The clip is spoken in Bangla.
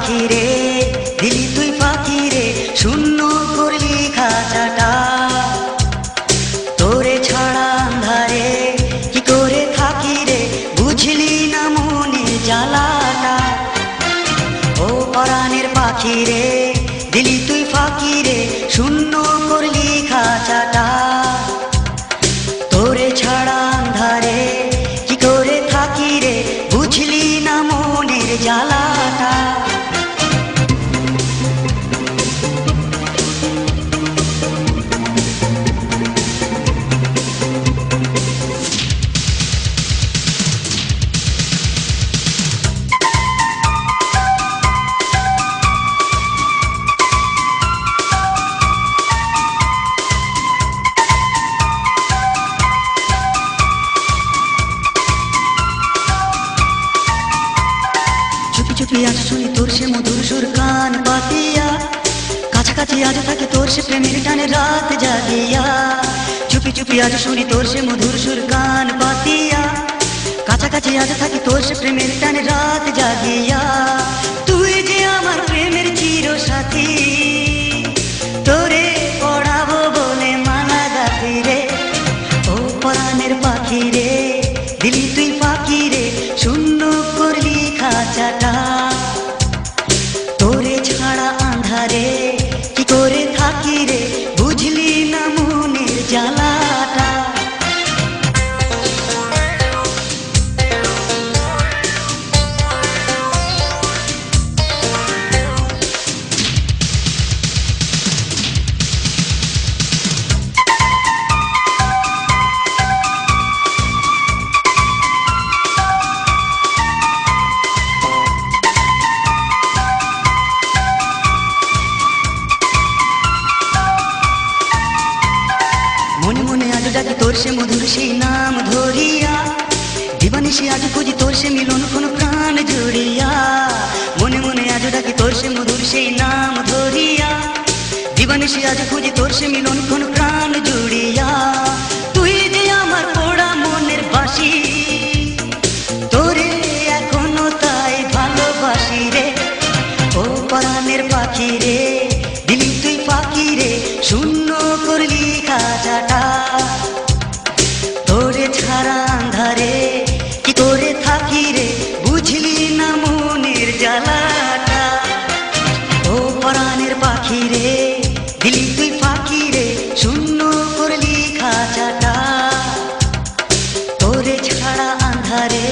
পাখি রে, দিলি তুই পাখি রে, শূন্য করলি খাঁচাটা। তোরে ছাড়া আন্ধারে কি করে থাকি রে, বুঝলি না মনে জ্বালাটা। ও পরাণের পাখি রে, দিলি তুই ফাঁকি রে, শূন্য করলি খাঁচাটা। তোরে ছাড়া আন্ধারে কি করে থাকি রে, বুঝলি না মনের জ্বালাটা। চুপি চুপি আজ শুনি তোর সে মধুর সুর কান পাতিয়া, কাছাকাছি আজ থাকে তোর সে প্রেমের টানে রাত জাগিয়া। চুপি চুপি আজ শুনি তোর সে মধুর সুর কান পাতিয়া, কাছাকাছি আজ থাকে তোর সে প্রেমের টানে রাত জাগিয়া। তুই যে আমার প্রেমের চির সাথী, তোরে পড়াবো বলে মালা গাথি রে। ও পরাণের পাখি রে, দিলি তুই পাখি রে, শূন্য করলি খাঁচাটা। তোরে ছাড়া আন্ধারে কি করে থাকি রে, বুঝলি না মনের জ্বালাটা। মনে মনে আজ ডাকি তোর সে মধুর সেই নাম ধরিয়া, দিবানিশি আজ খুঁজি তোর সে মিলন কোন প্রাণ জড়িয়া। মনে মনে আজ ডাকি তোর সে মধুর সেই নাম ধরিয়া, দিবানিশি আজ খুঁজি তোর সে মিলন কোন প্রাণ জুড়িয়া। তুই যে আমার পোড়া মনের বাসি, তোরে এখনো তাই ভালোবাসি রে। ও পরাণের পাখি রে, দিলি তুই পাখি রে, শূন্য করলি খাঁচাটা। তোরে ছাড়া আন্ধারে কি করে থাকি রে, বুঝলি না মনের জ্বালাটা। ও পরাণের পাখি রে, দিলি তুই পাখি রে, শূন্য করলি খাঁচাটা। তোরে ছাড়া আন্ধারে